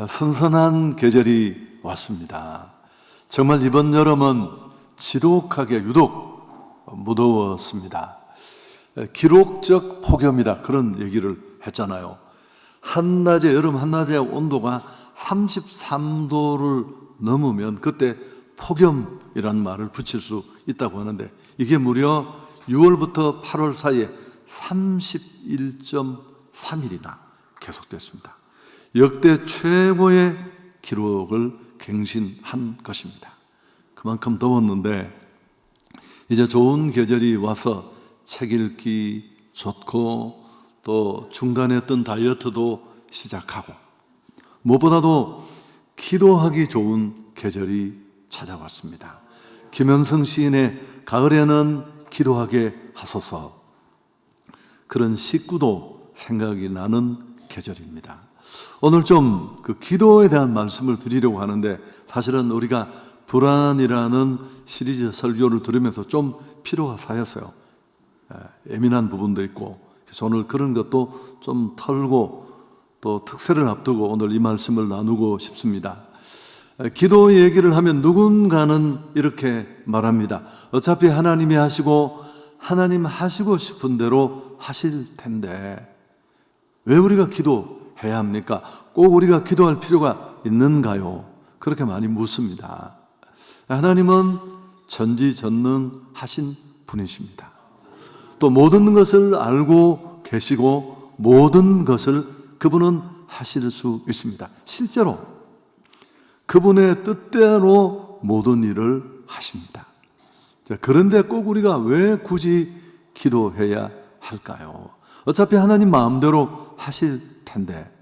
선선한 계절이 왔습니다. 정말 이번 여름은 지독하게 유독 무더웠습니다. 기록적 폭염이다, 그런 얘기를 했잖아요. 한낮에, 여름 한낮에 온도가 33도를 넘으면 그때 폭염이라는 말을 붙일 수 있다고 하는데, 이게 무려 6월부터 8월 사이에 31.3일이나 계속됐습니다. 역대 최고의 기록을 갱신한 것입니다. 그만큼 더웠는데 이제 좋은 계절이 와서 책 읽기 좋고, 또 중단했던 다이어트도 시작하고, 무엇보다도 기도하기 좋은 계절이 찾아왔습니다. 김현성 시인의 가을에는 기도하게 하소서, 그런 시구도 생각이 나는 계절입니다. 오늘 좀 그 기도에 대한 말씀을 드리려고 하는데, 사실은 우리가 불안이라는 시리즈 설교를 들으면서 좀 피로가 쌓였어요. 예민한 부분도 있고, 그래서 오늘 그런 것도 좀 털고, 또 특세를 앞두고 오늘 이 말씀을 나누고 싶습니다. 기도 얘기를 하면 누군가는 이렇게 말합니다. 어차피 하나님이 하시고 하나님 하시고 싶은 대로 하실 텐데 왜 우리가 기도해야 합니까? 꼭 우리가 기도할 필요가 있는가요? 그렇게 많이 묻습니다. 하나님은 전지전능하신 분이십니다. 또 모든 것을 알고 계시고 모든 것을 그분은 하실 수 있습니다. 실제로 그분의 뜻대로 모든 일을 하십니다. 그런데 꼭 우리가 왜 굳이 기도해야 할까요? 어차피 하나님 마음대로 하실 텐데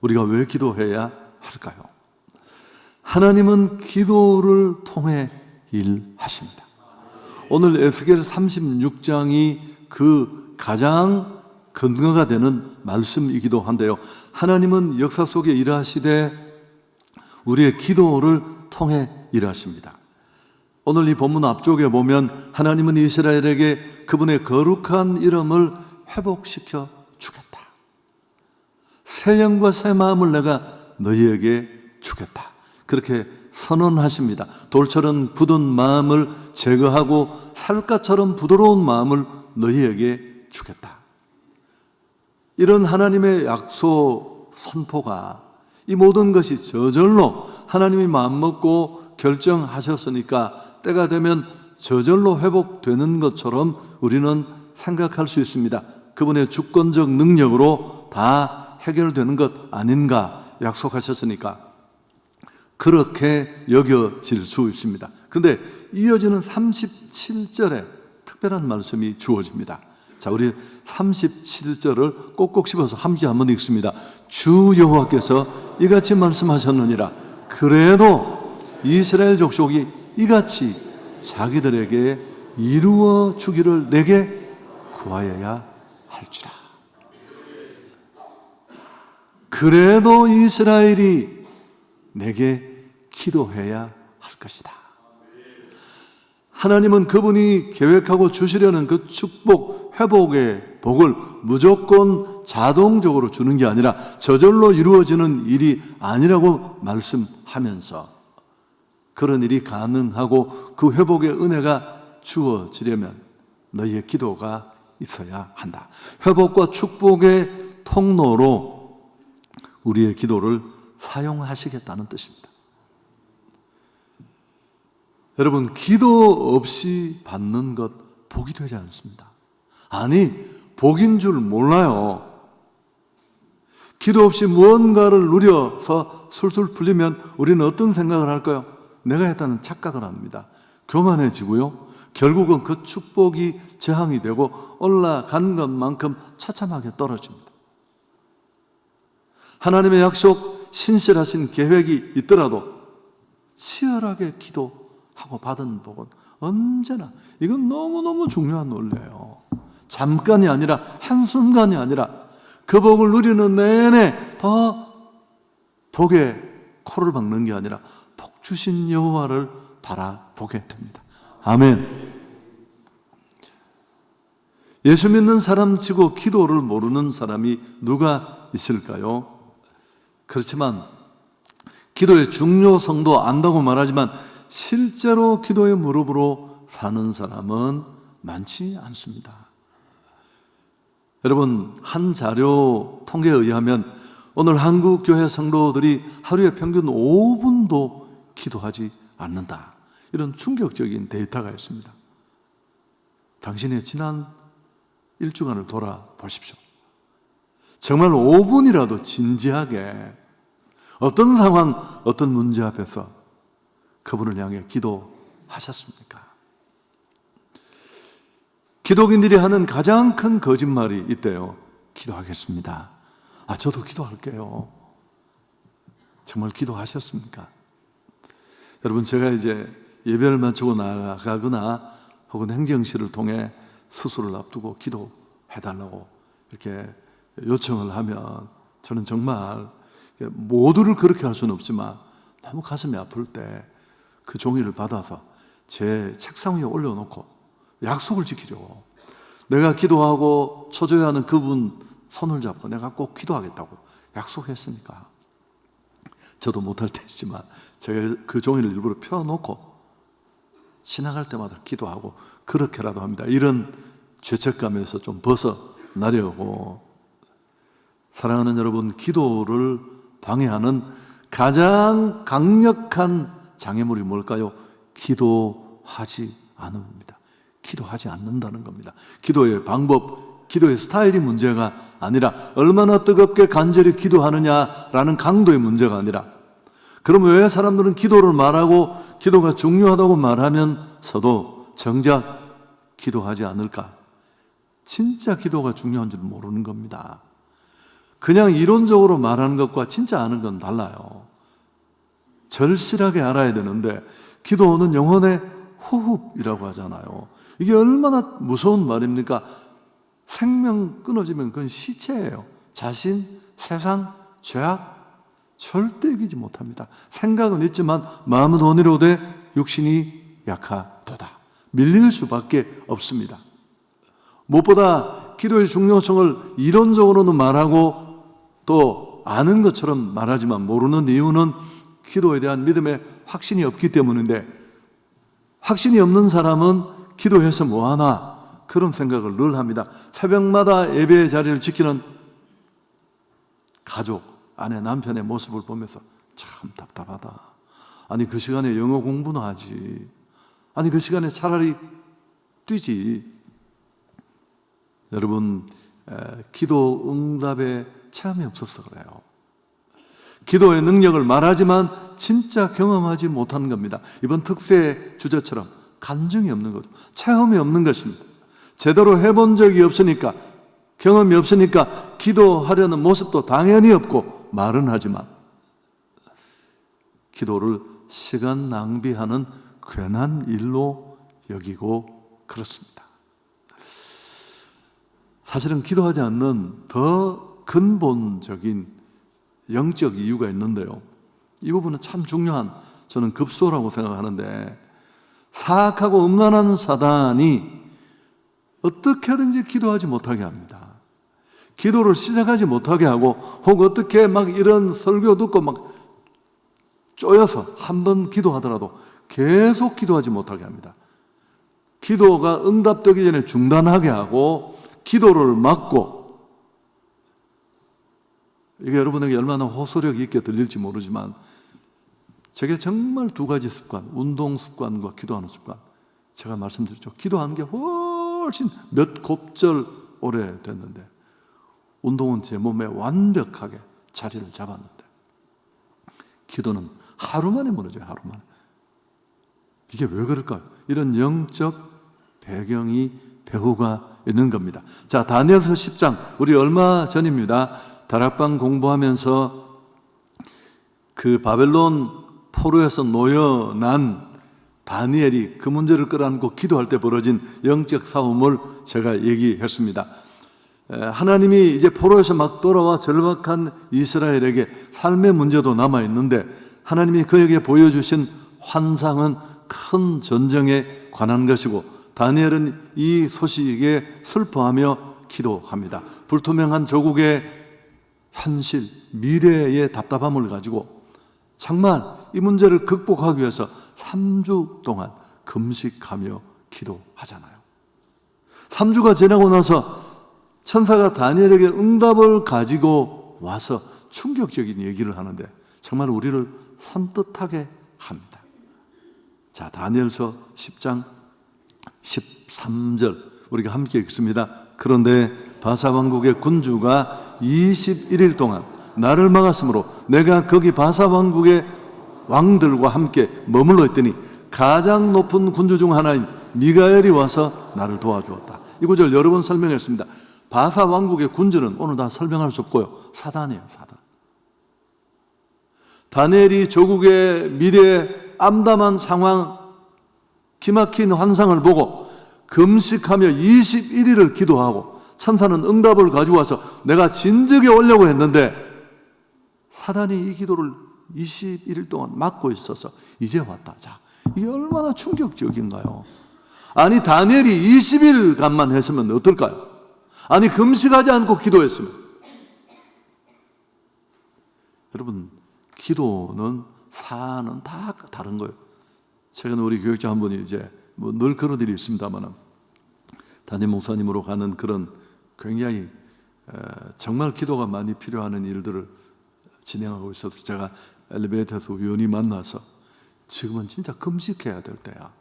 우리가 왜 기도해야 할까요? 하나님은 기도를 통해 일하십니다. 오늘 에스겔 36장이 그 가장 근거가 되는 말씀이기도 한데요, 하나님은 역사 속에 일하시되 우리의 기도를 통해 일하십니다. 오늘 이 본문 앞쪽에 보면 하나님은 이스라엘에게 그분의 거룩한 이름을 회복시켜 주겠다, 새 영과 새 마음을 내가 너희에게 주겠다, 그렇게 선언하십니다. 돌처럼 굳은 마음을 제거하고 살갗처럼 부드러운 마음을 너희에게 주겠다. 이런 하나님의 약속 선포가, 이 모든 것이 저절로 하나님이 마음먹고 결정하셨으니까 때가 되면 저절로 회복되는 것처럼 우리는 생각할 수 있습니다. 그분의 주권적 능력으로 다 해결되는 것 아닌가, 약속하셨으니까 그렇게 여겨질 수 있습니다. 근데 이어지는 37절에 특별한 말씀이 주어집니다. 자, 우리 37절을 꼭꼭 씹어서 함께 한번 읽습니다. 주 여호와께서 이같이 말씀하셨느니라. 그래도 이스라엘 족속이 이같이 자기들에게 이루어 주기를 내게 구하여야 할지라. 그래도 이스라엘이 내게 기도해야 할 것이다. 하나님은 그분이 계획하고 주시려는 그 축복, 회복의 복을 무조건 자동적으로 주는 게 아니라 저절로 이루어지는 일이 아니라고 말씀하면서, 그런 일이 가능하고 그 회복의 은혜가 주어지려면 너희의 기도가 있어야 한다. 회복과 축복의 통로로 우리의 기도를 사용하시겠다는 뜻입니다. 여러분, 기도 없이 받는 것 복이 되지 않습니다. 아니, 복인 줄 몰라요. 기도 없이 무언가를 누려서 술술 풀리면 우리는 어떤 생각을 할까요? 내가 했다는 착각을 합니다. 교만해지고요, 결국은 그 축복이 저항이 되고 올라간 것만큼 처참하게 떨어집니다. 하나님의 약속, 신실하신 계획이 있더라도 치열하게 기도하고 받은 복은 언제나, 이건 너무너무 중요한 논리예요. 잠깐이 아니라, 한순간이 아니라 그 복을 누리는 내내 더 복에 코를 박는 게 아니라 복 주신 여호와를 바라보게 됩니다. 아멘. 예수 믿는 사람 치고 기도를 모르는 사람이 누가 있을까요? 그렇지만 기도의 중요성도 안다고 말하지만 실제로 기도의 무릎으로 사는 사람은 많지 않습니다. 여러분, 한 자료 통계에 의하면 오늘 한국 교회 성도들이 하루에 평균 5분도 기도하지 않는다. 이런 충격적인 데이터가 있습니다. 당신의 지난 1주간을 돌아보십시오. 정말 5분이라도 진지하게 어떤 상황, 어떤 문제 앞에서 그분을 향해 기도하셨습니까? 기독인들이 하는 가장 큰 거짓말이 있대요. 기도하겠습니다. 저도 기도할게요. 정말 기도하셨습니까? 여러분, 제가 이제 예배를 마치고 나가거나 혹은 행정실을 통해 수술을 앞두고 기도해달라고 이렇게 요청을 하면 저는 정말 모두를 그렇게 할 수는 없지만 너무 가슴이 아플 때 그 종이를 받아서 제 책상 위에 올려놓고 약속을 지키려고, 내가 기도하고 초조해 하는 그분 손을 잡고 내가 꼭 기도하겠다고 약속했으니까 저도 못할 때지만 제가 그 종이를 일부러 펴놓고 지나갈 때마다 기도하고 그렇게라도 합니다. 이런 죄책감에서 좀 벗어나려고. 사랑하는 여러분, 기도를 방해하는 가장 강력한 장애물이 뭘까요? 기도하지 않음입니다. 기도하지 않는다는 겁니다. 기도의 방법, 기도의 스타일이 문제가 아니라 얼마나 뜨겁게 간절히 기도하느냐라는 강도의 문제가 아니라, 그럼 왜 사람들은 기도를 말하고 기도가 중요하다고 말하면서도 정작 기도하지 않을까? 진짜 기도가 중요한 줄 모르는 겁니다. 그냥 이론적으로 말하는 것과 진짜 아는 건 달라요. 절실하게 알아야 되는데, 기도는 영혼의 호흡이라고 하잖아요. 이게 얼마나 무서운 말입니까? 생명 끊어지면 그건 시체예요. 자신, 세상, 죄악 절대 이기지 못합니다. 생각은 있지만 마음은 온유로되 육신이 약하도다. 밀릴 수밖에 없습니다. 무엇보다 기도의 중요성을 이론적으로는 말하고 또 아는 것처럼 말하지만 모르는 이유는 기도에 대한 믿음의 확신이 없기 때문인데, 확신이 없는 사람은 기도해서 뭐하나 그런 생각을 늘 합니다. 새벽마다 예배의 자리를 지키는 가족, 아내, 남편의 모습을 보면서 참 답답하다. 아니 그 시간에 영어 공부나 하지. 아니 그 시간에 차라리 뛰지. 여러분, 기도 응답의 체험이 없어서 그래요. 기도의 능력을 말하지만 진짜 경험하지 못하는 겁니다. 이번 특세 주제처럼 간증이 없는 거죠. 체험이 없는 것입니다. 제대로 해본 적이 없으니까, 경험이 없으니까 기도하려는 모습도 당연히 없고 말은 하지만 기도를 시간 낭비하는 괜한 일로 여기고 그렇습니다. 사실은 기도하지 않는 더 근본적인 영적 이유가 있는데요. 이 부분은 참 중요한, 저는 급소라고 생각하는데, 사악하고 음란한 사단이 어떻게든지 기도하지 못하게 합니다. 기도를 시작하지 못하게 하고, 혹 어떻게 막 이런 설교 듣고 막 쪼여서 한 번 기도하더라도 계속 기도하지 못하게 합니다. 기도가 응답되기 전에 중단하게 하고 기도를 막고, 이게 여러분에게 얼마나 호소력 있게 들릴지 모르지만 제게 정말 두 가지 습관, 운동 습관과 기도하는 습관, 제가 말씀드렸죠. 기도하는 게 훨씬 몇 곱절 오래됐는데 운동은 제 몸에 완벽하게 자리를 잡았는데 기도는 하루 만에 무너져요. 하루 만에. 이게 왜 그럴까요? 이런 영적 배경이 배후가 있는 겁니다. 자, 다니엘서 10장, 우리 얼마 전입니다. 다락방 공부하면서 그 바벨론 포로에서 놓여난 다니엘이 그 문제를 끌어안고 기도할 때 벌어진 영적 싸움을 제가 얘기했습니다. 하나님이 이제 포로에서 막 돌아와 절박한 이스라엘에게 삶의 문제도 남아있는데 하나님이 그에게 보여주신 환상은 큰 전쟁에 관한 것이고, 다니엘은 이 소식에 슬퍼하며 기도합니다. 불투명한 조국의 현실, 미래의 답답함을 가지고 정말 이 문제를 극복하기 위해서 3주 동안 금식하며 기도하잖아요. 3주가 지나고 나서 천사가 다니엘에게 응답을 가지고 와서 충격적인 얘기를 하는데 정말 우리를 산뜻하게 합니다. 자, 다니엘서 10장 13절 우리가 함께 읽습니다. 그런데 바사 왕국의 군주가 21일 동안 나를 막았으므로 내가 거기 바사 왕국의 왕들과 함께 머물러 있더니 가장 높은 군주 중 하나인 미가엘이 와서 나를 도와주었다. 이 구절 여러 번 설명했습니다. 바사 왕국의 군주는 오늘 다 설명할 수 없고요, 사단이에요, 사단. 다니엘이 조국의 미래에 암담한 상황, 기막힌 환상을 보고 금식하며 21일을 기도하고 천사는 응답을 가지고 와서 내가 진즉에 오려고 했는데 사단이 이 기도를 21일 동안 막고 있어서 이제 왔다. 자, 이게 얼마나 충격적인가요? 아니, 다니엘이 20일간만 했으면 어떨까요? 아니, 금식하지 않고 기도했으면. 여러분, 기도는 사안은 다 다른 거예요. 최근에 우리 교육자 한 분이 이제 늘 그런 일이 있습니다만 담임 목사님으로 가는 그런 굉장히 정말 기도가 많이 필요한 일들을 진행하고 있어서 제가 엘리베이터에서 우연히 만나서 지금은 진짜 금식해야 될 때야.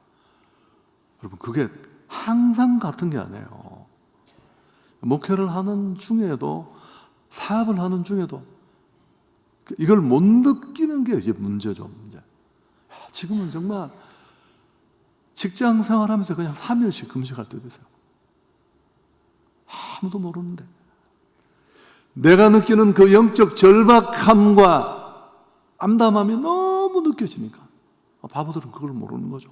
여러분, 그게 항상 같은 게 아니에요. 목회를 하는 중에도, 사업을 하는 중에도 이걸 못 느끼는 게 이제 문제죠, 문제. 지금은 정말 직장 생활하면서 그냥 3일씩 금식할 때도 있어요. 아무도 모르는데. 내가 느끼는 그 영적 절박함과 암담함이 너무 느껴지니까 바보들은 그걸 모르는 거죠.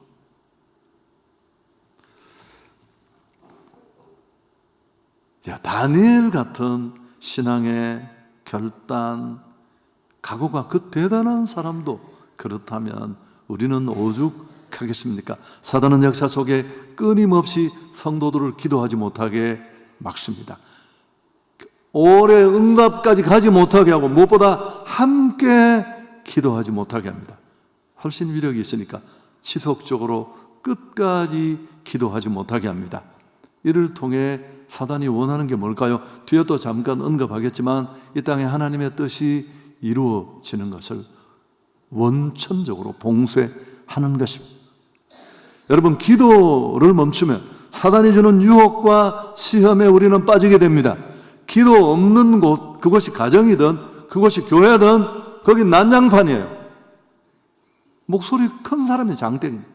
야, 다니엘 같은 신앙의 결단, 각오가 그 대단한 사람도 그렇다면 우리는 오죽하겠습니까? 사단은 역사 속에 끊임없이 성도들을 기도하지 못하게 막습니다. 오래 응답까지 가지 못하게 하고 무엇보다 함께 기도하지 못하게 합니다. 훨씬 위력이 있으니까 지속적으로 끝까지 기도하지 못하게 합니다. 이를 통해 사단이 원하는 게 뭘까요? 뒤에 또 잠깐 언급하겠지만 이 땅에 하나님의 뜻이 이루어지는 것을 원천적으로 봉쇄하는 것입니다. 여러분, 기도를 멈추면 사단이 주는 유혹과 시험에 우리는 빠지게 됩니다. 기도 없는 곳, 그것이 가정이든 그것이 교회든 거기 난장판이에요. 목소리 큰 사람이 장땡입니다.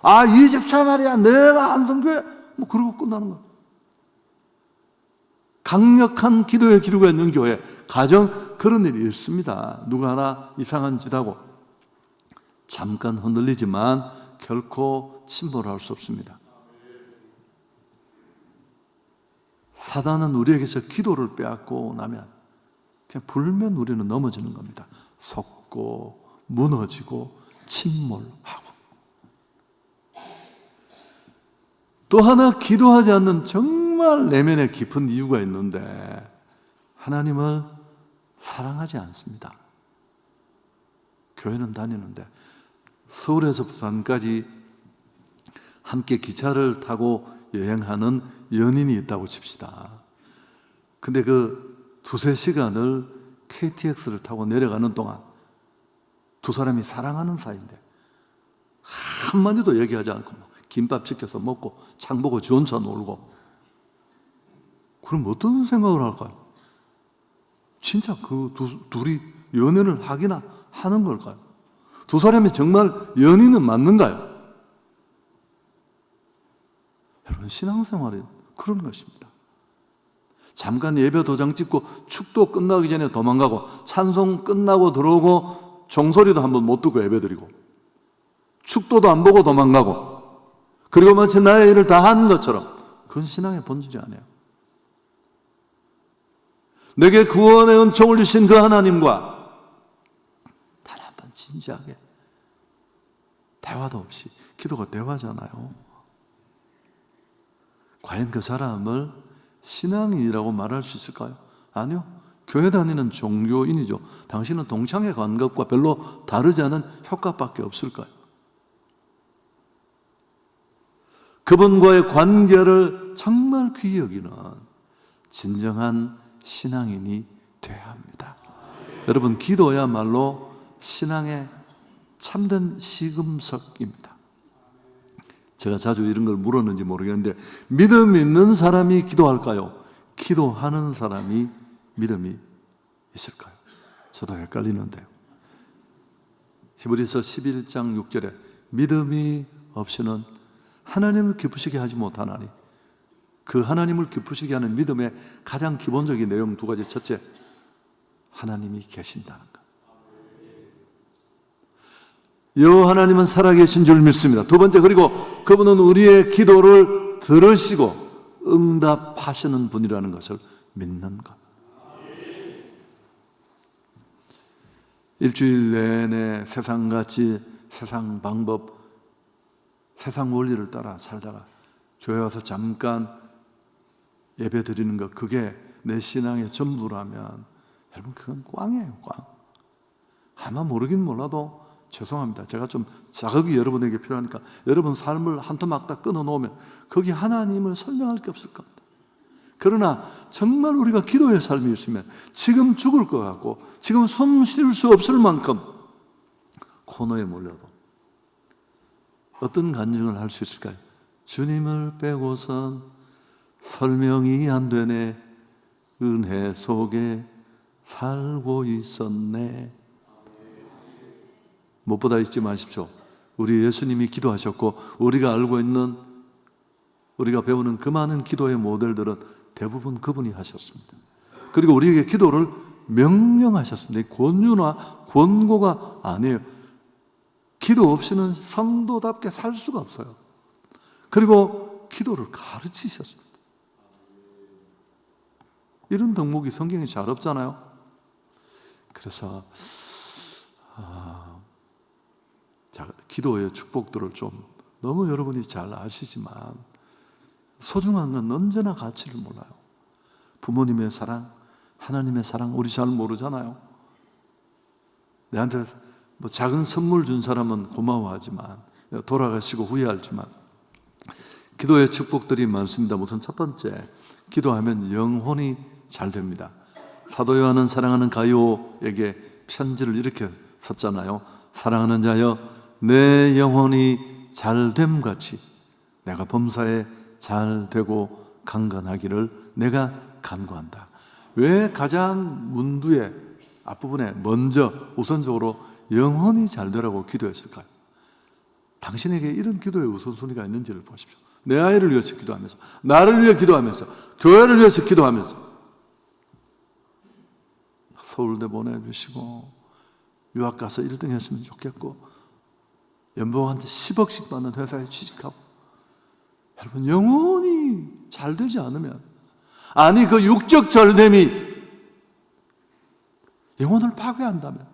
아, 24말이야 내가 안성교회 뭐 그러고 끝나는 거예요. 강력한 기도의 기류가 있는 교회, 가정, 그런 일이 있습니다. 누가 하나 이상한 짓 하고 잠깐 흔들리지만 결코 침몰할 수 없습니다. 사단은 우리에게서 기도를 빼앗고 나면 그냥 불면 우리는 넘어지는 겁니다. 속고 무너지고 침몰하고. 또 하나 기도하지 않는 정말 내면에 깊은 이유가 있는데 하나님을 사랑하지 않습니다. 교회는 다니는데 서울에서 부산까지 함께 기차를 타고 여행하는 연인이 있다고 칩시다. 근데 그 2-3시간을 KTX를 타고 내려가는 동안 두 사람이 사랑하는 사이인데 한마디도 얘기하지 않고 김밥 시켜서 먹고 창 보고 지 혼자 놀고, 그럼 어떤 생각을 할까요? 진짜 그 둘이 연애를 하기나 하는 걸까요? 두 사람이 정말 연인은 맞는가요? 여러분, 신앙생활은 그런 것입니다. 잠깐 예배 도장 찍고 축도 끝나기 전에 도망가고 찬송 끝나고 들어오고 종소리도 한번 못 듣고 예배드리고 축도도 안 보고 도망가고, 그리고 마치 나의 일을 다 한 것처럼, 그건 신앙의 본질이 아니에요. 내게 구원의 은총을 주신 그 하나님과 단 한 번 진지하게 대화도 없이, 기도가 대화잖아요. 과연 그 사람을 신앙인이라고 말할 수 있을까요? 아니요. 교회 다니는 종교인이죠. 당신은 동창회 간 것과 별로 다르지 않은 효과밖에 없을까요? 그분과의 관계를 정말 귀히 여기는 진정한 신앙인이 되어야 합니다. 여러분, 기도야말로 신앙의 참된 시금석입니다. 제가 자주 이런 걸 물었는지 모르겠는데, 믿음 있는 사람이 기도할까요? 기도하는 사람이 믿음이 있을까요? 저도 헷갈리는데요. 히브리서 11장 6절에 믿음이 없이는 하나님을 기쁘시게 하지 못하나니, 그 하나님을 기쁘시게 하는 믿음의 가장 기본적인 내용 두 가지. 첫째, 하나님이 계신다는 것. 여호와 하나님은 살아계신 줄 믿습니다. 두 번째, 그리고 그분은 우리의 기도를 들으시고 응답하시는 분이라는 것을 믿는 것. 일주일 내내 세상같이 세상 방법, 세상 원리를 따라 살다가 교회 와서 잠깐 예배 드리는 것, 그게 내 신앙의 전부라면 여러분, 그건 꽝이에요, 꽝. 아마 모르긴 몰라도 죄송합니다. 제가 좀 자극이 여러분에게 필요하니까 여러분 삶을 한 토막 딱 끊어놓으면 거기 하나님을 설명할 게 없을 겁니다. 그러나 정말 우리가 기도의 삶이 있으면 지금 죽을 것 같고 지금 숨 쉴 수 없을 만큼 코너에 몰려도 어떤 간증을 할 수 있을까요? 주님을 빼고선 설명이 안 되네, 은혜 속에 살고 있었네. 무엇보다 잊지 마십시오. 우리 예수님이 기도하셨고 우리가 알고 있는, 우리가 배우는 그 많은 기도의 모델들은 대부분 그분이 하셨습니다. 그리고 우리에게 기도를 명령하셨습니다. 권유나 권고가 아니에요. 기도 없이는 성도답게 살 수가 없어요. 그리고 기도를 가르치셨습니다. 이런 덕목이 성경에 잘 없잖아요. 그래서 기도의 축복들을 좀 너무 여러분이 잘 아시지만 소중한 건 언제나 가치를 몰라요. 부모님의 사랑, 하나님의 사랑 우리 잘 모르잖아요. 내한테 뭐 작은 선물 준 사람은 고마워하지만, 돌아가시고 후회하지만 기도의 축복들이 많습니다. 우선 첫 번째, 기도하면 영혼이 잘 됩니다. 사도 요한은 사랑하는 가이오에게 편지를 이렇게 썼잖아요. 사랑하는 자여, 내 영혼이 잘됨 같이 내가 범사에 잘 되고 강건하기를 내가 간구한다. 왜 가장 문두에 앞부분에 먼저 우선적으로 영혼이 잘 되라고 기도했을까요? 당신에게 이런 기도의 우선순위가 있는지를 보십시오. 내 아이를 위해서 기도하면서, 나를 위해 기도하면서, 교회를 위해서 기도하면서, 서울대 보내주시고 유학 가서 1등 했으면 좋겠고 연봉한테 10억씩 받는 회사에 취직하고. 여러분, 영혼이 잘 되지 않으면, 아니 그 육적 절됨이 영혼을 파괴한다면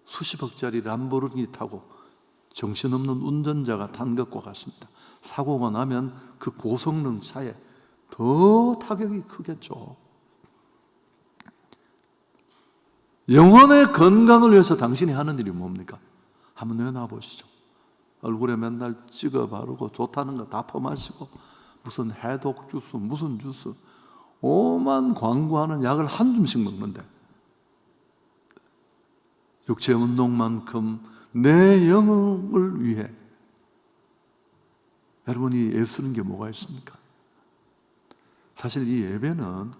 수십억짜리 람보르기니 타고 정신없는 운전자가 탄 것과 같습니다. 사고가 나면 그 고성능 차에 더 타격이 크겠죠. 영혼의 건강을 위해서 당신이 하는 일이 뭡니까? 한번 내놔 보시죠. 얼굴에 맨날 찍어 바르고 좋다는 거 다 퍼마시고 무슨 해독 주스, 무슨 주스, 오만 광고하는 약을 한 줌씩 먹는데 육체 운동만큼 내 영혼을 위해 여러분이 애쓰는 게 뭐가 있습니까? 사실 이 예배는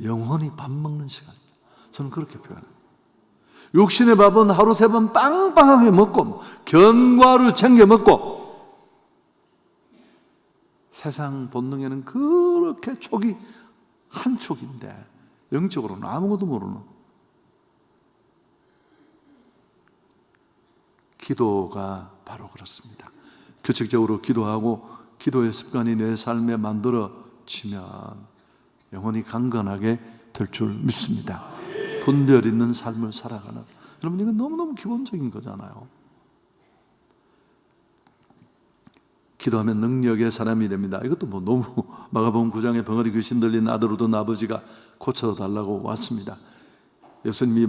영혼이 밥 먹는 시간입니다. 저는 그렇게 표현해요. 육신의 밥은 하루 3번 빵빵하게 먹고 견과류 챙겨 먹고 세상 본능에는 그렇게 촉이 한 촉인데 영적으로는 아무것도 모르는, 기도가 바로 그렇습니다. 규칙적으로 기도하고 기도의 습관이 내 삶에 만들어지면 영혼이 강건하게 될 줄 믿습니다. 분별 있는 삶을 살아가는, 여러분 이건 너무너무 기본적인 거잖아요. 기도하면 능력의 사람이 됩니다. 이것도 뭐 너무 마가복음 9장에 벙어리 귀신 들린 아들 오던 아버지가 고쳐달라고 왔습니다. 예수님이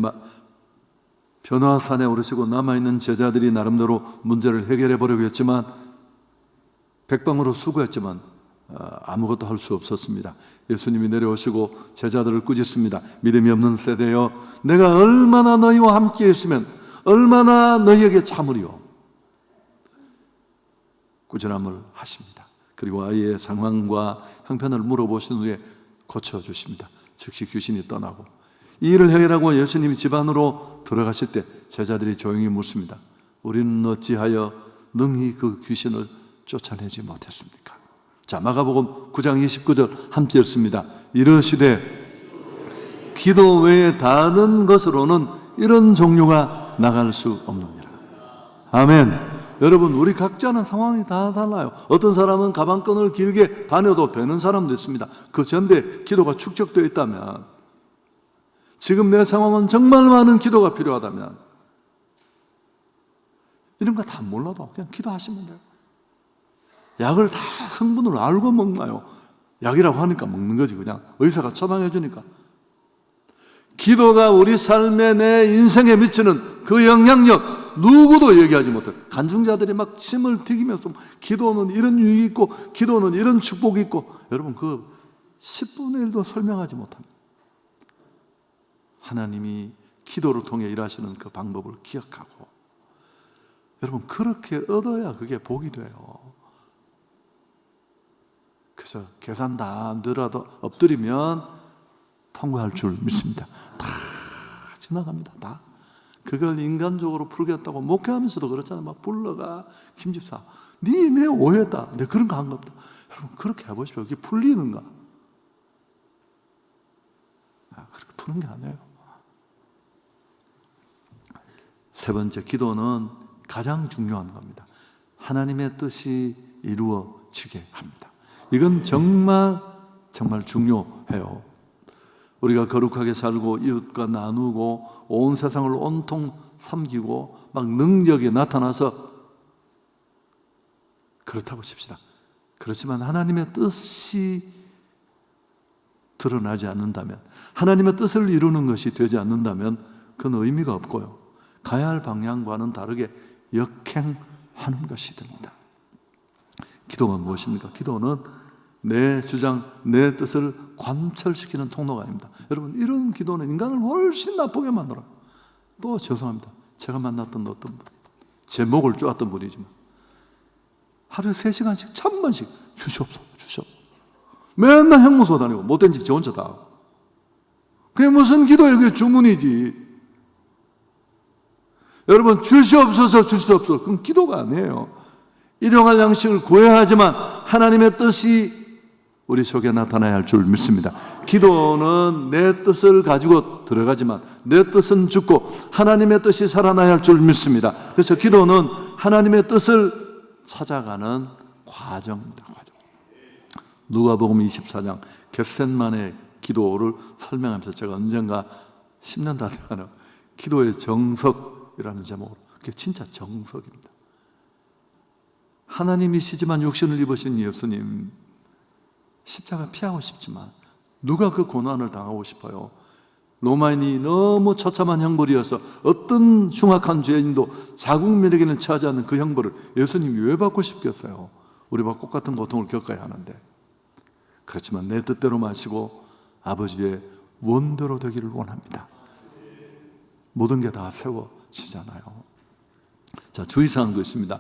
변화산에 오르시고 남아있는 제자들이 나름대로 문제를 해결해 보려고 했지만 백방으로 수고했지만 아무것도 할 수 없었습니다. 예수님이 내려오시고 제자들을 꾸짖습니다. 믿음이 없는 세대여, 내가 얼마나 너희와 함께 했으면 얼마나 너희에게 참으리요. 꾸준함을 하십니다. 그리고 아이의 상황과 형편을 물어보신 후에 고쳐주십니다. 즉시 귀신이 떠나고, 이 일을 해결하고 예수님이 집 안으로 들어가실 때 제자들이 조용히 묻습니다. 우리는 어찌하여 능히 그 귀신을 쫓아내지 못했습니까? 자, 마가복음 9장 29절 함께 읽습니다. 이르시되 기도 외에 다른 것으로는 이런 종류가 나갈 수 없느니라. 아멘. 여러분, 우리 각자는 상황이 다 달라요. 어떤 사람은 가방끈을 길게 다녀도 되는 사람도 있습니다. 그 전대 기도가 축적되어 있다면, 지금 내 상황은 정말 많은 기도가 필요하다면, 이런 거 다 몰라도 그냥 기도하시면 돼요. 약을 다 성분을 알고 먹나요? 약이라고 하니까 먹는 거지. 그냥 의사가 처방해 주니까. 기도가 우리 삶에, 내 인생에 미치는 그 영향력, 누구도 얘기하지 못해요. 간증자들이 막 침을 튀기면서 기도는 이런 유익이 있고, 기도는 이런 축복이 있고, 여러분 그 10분의 1도 설명하지 못합니다. 하나님이 기도를 통해 일하시는 그 방법을 기억하고, 여러분 그렇게 얻어야 그게 복이 돼요. 그래서 계산 다 안 되더라도 엎드리면 통과할 줄 믿습니다. 다 지나갑니다. 다. 그걸 인간적으로 풀겠다고 목회하면서도 그렇잖아요. 막 불러가, 김집사, 내 오해다. 내 그런 거 한 거 없다. 여러분 그렇게 해보십시오. 이게 풀리는가? 그렇게 푸는 게 아니에요. 세 번째, 기도는 가장 중요한 겁니다. 하나님의 뜻이 이루어지게 합니다. 이건 정말 중요해요. 우리가 거룩하게 살고 이웃과 나누고 온 세상을 온통 섬기고 막 능력이 나타나서 그렇다고 칩시다. 그렇지만 하나님의 뜻이 드러나지 않는다면, 하나님의 뜻을 이루는 것이 되지 않는다면 그건 의미가 없고요, 가야 할 방향과는 다르게 역행하는 것이 됩니다. 기도가 무엇입니까? 기도는 내 주장, 내 뜻을 관철시키는 통로가 아닙니다. 여러분, 이런 기도는 인간을 훨씬 나쁘게 만들어요. 또 죄송합니다. 제가 만났던 어떤 분, 제 목을 쪼았던 분이지만 하루에 3시간씩 1000번씩 주시옵소서. 맨날 형무소 다니고 못된 짓 저 혼자 다 하고. 그게 무슨 기도예요? 그게 주문이지. 여러분, 주시옵소서. 그건 기도가 아니에요. 일용할 양식을 구해야 하지만 하나님의 뜻이 우리 속에 나타나야 할 줄 믿습니다. 기도는 내 뜻을 가지고 들어가지만 내 뜻은 죽고 하나님의 뜻이 살아나야 할 줄 믿습니다. 그래서 기도는 하나님의 뜻을 찾아가는 과정입니다. 과정. 누가복음 24장 겟셋만의 기도를 설명하면서 제가 언젠가 10년 다 돼가는 기도의 정석이라는 제목으로, 그게 진짜 정석입니다. 하나님이시지만 육신을 입으신 예수님, 십자가 피하고 싶지만 누가 그 고난을 당하고 싶어요? 로마인이 너무 처참한 형벌이어서 어떤 흉악한 죄인도 자국민에게는 처하지 않는 그 형벌을 예수님이 왜 받고 싶겠어요? 우리와 똑같은 고통을 겪어야 하는데. 그렇지만 내 뜻대로 마시고 아버지의 원대로 되기를 원합니다. 모든 게 다 세워지잖아요. 자, 주의사항도 있습니다.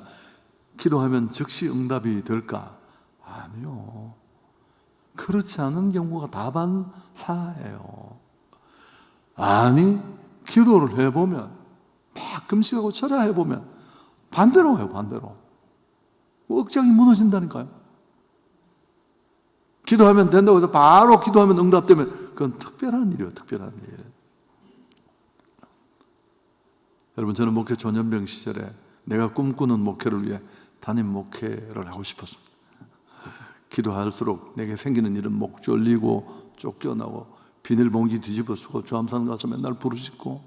기도하면 즉시 응답이 될까? 아니요. 그렇지 않은 경우가 다반사예요. 아니, 기도를 해보면, 막 금식하고 철야해보면 반대로 해요. 반대로. 억장이 무너진다니까요. 기도하면 된다고 해서 바로 기도하면 응답되면 그건 특별한 일이에요. 특별한 일. 여러분, 저는 목회 전염병 시절에 내가 꿈꾸는 목회를 위해 담임 목회를 하고 싶었습니다. 기도할수록 내게 생기는 일은 목 졸리고 쫓겨나고 비닐봉지 뒤집어 쓰고 주암산 가서 맨날 부르짖고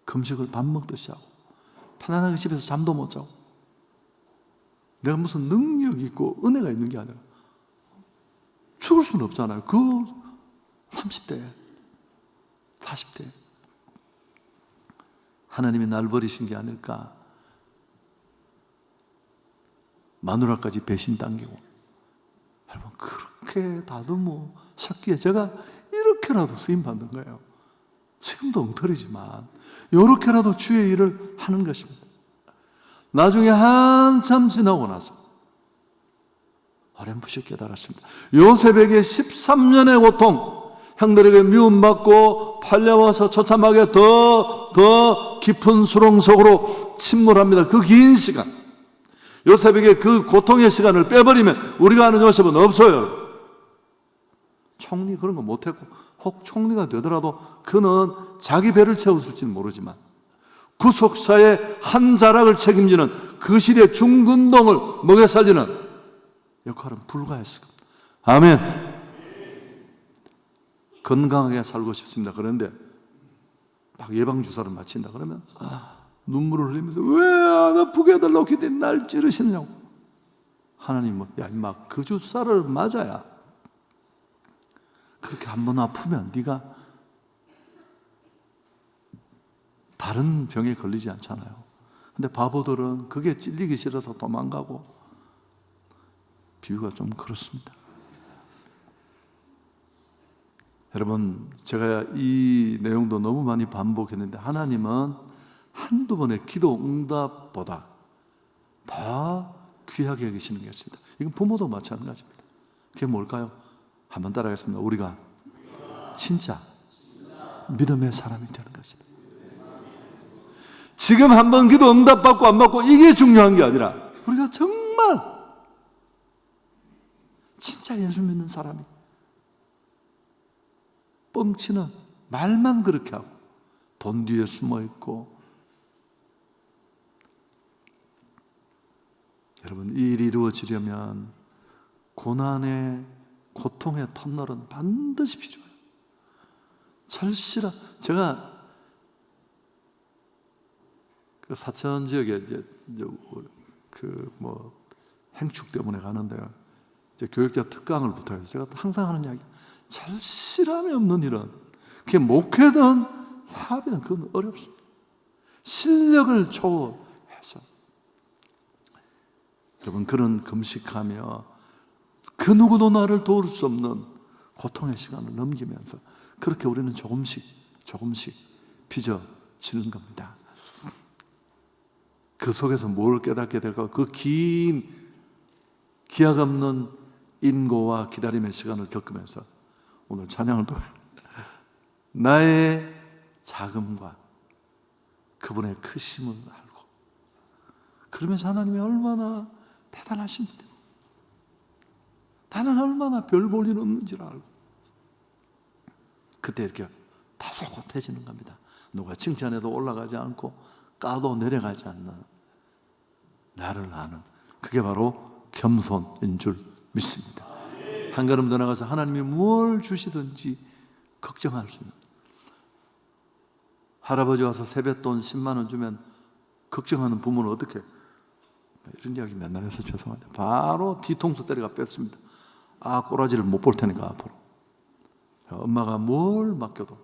금식을 밥 먹듯이 하고 편안하게 집에서 잠도 못 자고, 내가 무슨 능력이 능력이 있고 은혜가 있는 게 아니라 죽을 수는 없잖아요. 그 30대, 40대 하나님이 날 버리신 게 아닐까. 마누라까지 배신 당기고, 여러분 그렇게 다듬으셨기에 제가 이렇게라도 쓰임 받는 거예요. 지금도 엉터리지만 이렇게라도 주의 일을 하는 것입니다. 나중에 한참 지나고 나서 어렴풋이 깨달았습니다. 요셉에게 13년의 고통, 형들에게 미움받고 팔려와서 처참하게 더 깊은 수렁 속으로 침몰합니다. 그 긴 시간, 요셉에게 그 고통의 시간을 빼버리면 우리가 아는 요셉은 없어요. 총리 그런 거 못했고, 혹 총리가 되더라도 그는 자기 배를 채웠을지는 모르지만 구속사의 한 자락을 책임지는 그 시대의 중근동을 먹여 살리는 역할은 불가했을 겁니다. 아멘. 건강하게 살고 싶습니다. 그런데 막 예방주사를 맞힌다 그러면 눈물을 흘리면서 왜 안 아프게 해달라고 기대니 날 찌르시느냐고. 하나님은 야 임마, 그 주사를 맞아야 그렇게 한번 아프면 네가 다른 병에 걸리지 않잖아요. 근데 바보들은 그게 찔리기 싫어서 도망가고. 비유가 좀 그렇습니다. 여러분, 제가 이 내용도 너무 많이 반복했는데 하나님은 한두 번의 기도 응답보다 더 귀하게 여기시는 게 있습니다. 이건 부모도 마찬가지입니다. 그게 뭘까요? 한번 따라하겠습니다. 우리가 진짜 믿음의 사람이 되는 것이다. 지금 한번 기도 응답받고 안 받고 이게 중요한 게 아니라 우리가 정말 진짜 예수 믿는 사람이, 뻥치는 말만 그렇게 하고 돈 뒤에 숨어 있고. 여러분, 이 일이 이루어지려면 고난의 고통의 터널은 반드시 필요해요. 절실한, 제가 그 사천 지역에 이제 행축 때문에 가는데요. 이제 교육자 특강을 부탁해서 제가 항상 하는 이야기, 절실함이 없는 일은, 그게 목회든 사업이든 그건 어렵습니다. 실력을 초월해서. 여러분, 그런 금식하며 그 누구도 나를 도울 수 없는 고통의 시간을 넘기면서 그렇게 우리는 조금씩 빚어지는 겁니다. 그 속에서 뭘 깨닫게 될까? 그 긴 기약 없는 인고와 기다림의 시간을 겪으면서 오늘 찬양을 또 나의 작음과 그분의 크심을 알고, 그러면서 하나님이 얼마나 대단하신 분이고 나는 얼마나 별 볼 일 없는지를 알고, 그때 이렇게 다소곳해지는 겁니다. 누가 칭찬해도 올라가지 않고 까도 내려가지 않는 나를 아는, 그게 바로 겸손인 줄 믿습니다. 한 걸음 더 나가서 하나님이 뭘 주시든지 걱정할 수 있는, 할아버지 와서 세뱃돈 10만 원 주면 걱정하는 부모는 어떻게, 이런 이야기 맨날 해서 죄송한데 바로 뒤통수 때려가 뺐습니다. 꼬라지를 못 볼 테니까 앞으로. 엄마가 뭘 맡겨도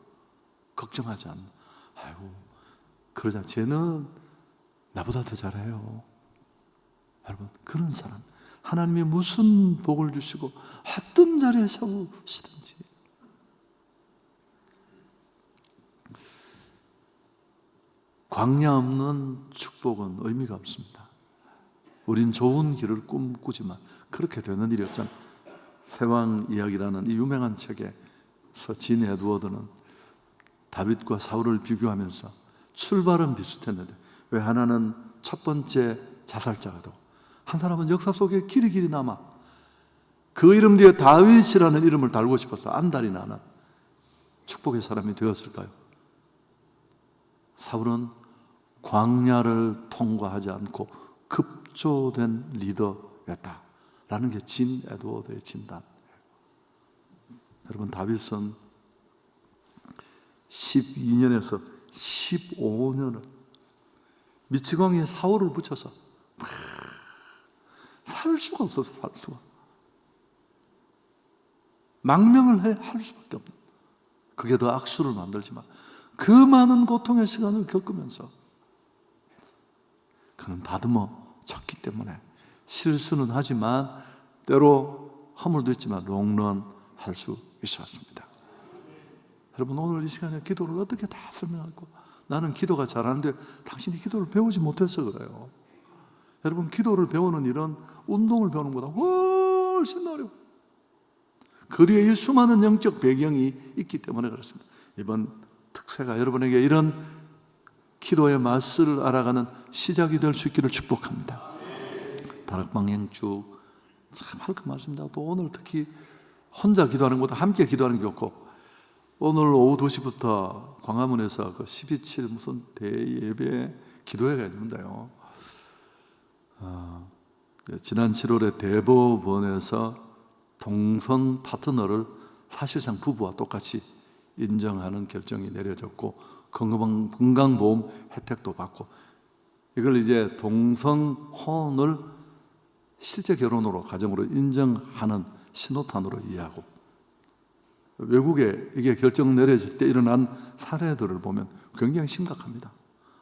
걱정하지 않는, 아이고 그러자 쟤는 나보다 더 잘해요. 여러분, 그런 사람, 하나님이 무슨 복을 주시고 어떤 자리에 세우시든지 광야 없는 축복은 의미가 없습니다. 우린 좋은 길을 꿈꾸지만 그렇게 되는 일이 없잖아요. 세왕 이야기라는 이 유명한 책에서 진 에드워드는 다윗과 사울을 비교하면서 출발은 비슷했는데 왜 하나는 첫 번째 자살자가 되고 한 사람은 역사 속에 길이 남아 그 이름 뒤에 다윗이라는 이름을 달고 싶어서 안달이 나는 축복의 사람이 되었을까요? 사울은 광야를 통과하지 않고 급조된 리더였다라는 게 진 에드워드의 진단. 여러분, 다윗은 12년에서 15년을 미치광이에 사울을 붙여서 살 수가 없어서 살 수가. 망명을 할 수밖에 없는. 그게 더 악수를 만들지만 그 많은 고통의 시간을 겪으면서 그는 다듬어 졌기 때문에 실수는 하지만 때로 허물도 있지만 롱런할 수 있었습니다. 여러분, 오늘 이 시간에 기도를 어떻게 다 설명하고, 나는 기도가 잘하는데 당신이 기도를 배우지 못해서 그래요. 여러분, 기도를 배우는 일은 운동을 배우는 것보다 훨씬 어려워요. 그 뒤에 이 수많은 영적 배경이 있기 때문에 그렇습니다. 이번 특세가 여러분에게 이런 기도의 맛을 알아가는 시작이 될 수 있기를 축복합니다. 다락방행주 참 할 거 많습니다. 또 오늘 특히 혼자 기도하는 것보다 함께 기도하는 게 좋고, 오늘 오후 2시부터 광화문에서 그 12.7 무슨 대예배 기도회가 있는데요. 지난 7월에 대법원에서 동성 파트너를 사실상 부부와 똑같이 인정하는 결정이 내려졌고, 건강보험 혜택도 받고, 이걸 이제 동성혼을 실제 결혼으로, 가정으로 인정하는 신호탄으로 이해하고, 외국에 이게 결정 내려질 때 일어난 사례들을 보면 굉장히 심각합니다.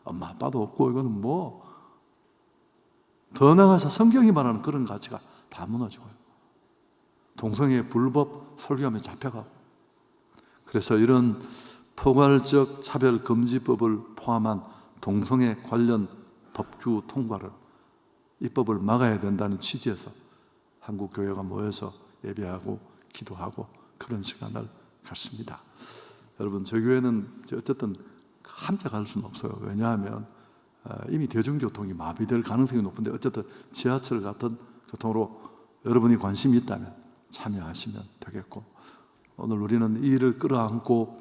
엄마 아빠도 없고, 이거는 뭐 더 나아가서 성경이 말하는 그런 가치가 다 무너지고요. 동성애 불법 설교하면 잡혀가고. 그래서 이런 포괄적 차별금지법을 포함한 동성애 관련 법규 통과를, 입법을 막아야 된다는 취지에서 한국 교회가 모여서 예배하고 기도하고 그런 시간을 갖습니다. 여러분, 저희 교회는 어쨌든 함께 갈 수는 없어요. 왜냐하면 이미 대중교통이 마비될 가능성이 높은데, 어쨌든 지하철 같은 교통으로 여러분이 관심이 있다면 참여하시면 되겠고, 오늘 우리는 이 일을 끌어안고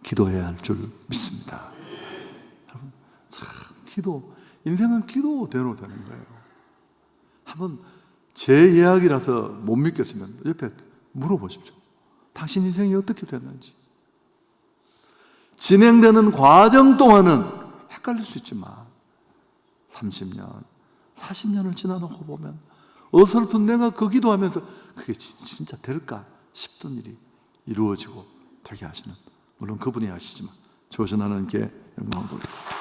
기도해야 할 줄 믿습니다. 여러분, 참 인생은 기도대로 되는 거예요. 한번 제 이야기라서 못 믿겠으면 옆에 물어보십시오. 당신 인생이 어떻게 됐는지. 진행되는 과정 동안은 헷갈릴 수 있지만 30년, 40년을 지나놓고 보면 어설픈 내가 그 기도하면서 그게 진짜 될까 싶던 일이 이루어지고 되게 하시는, 물론 그분이 하시지만, 조신 하나님께 영광을 돌립니다.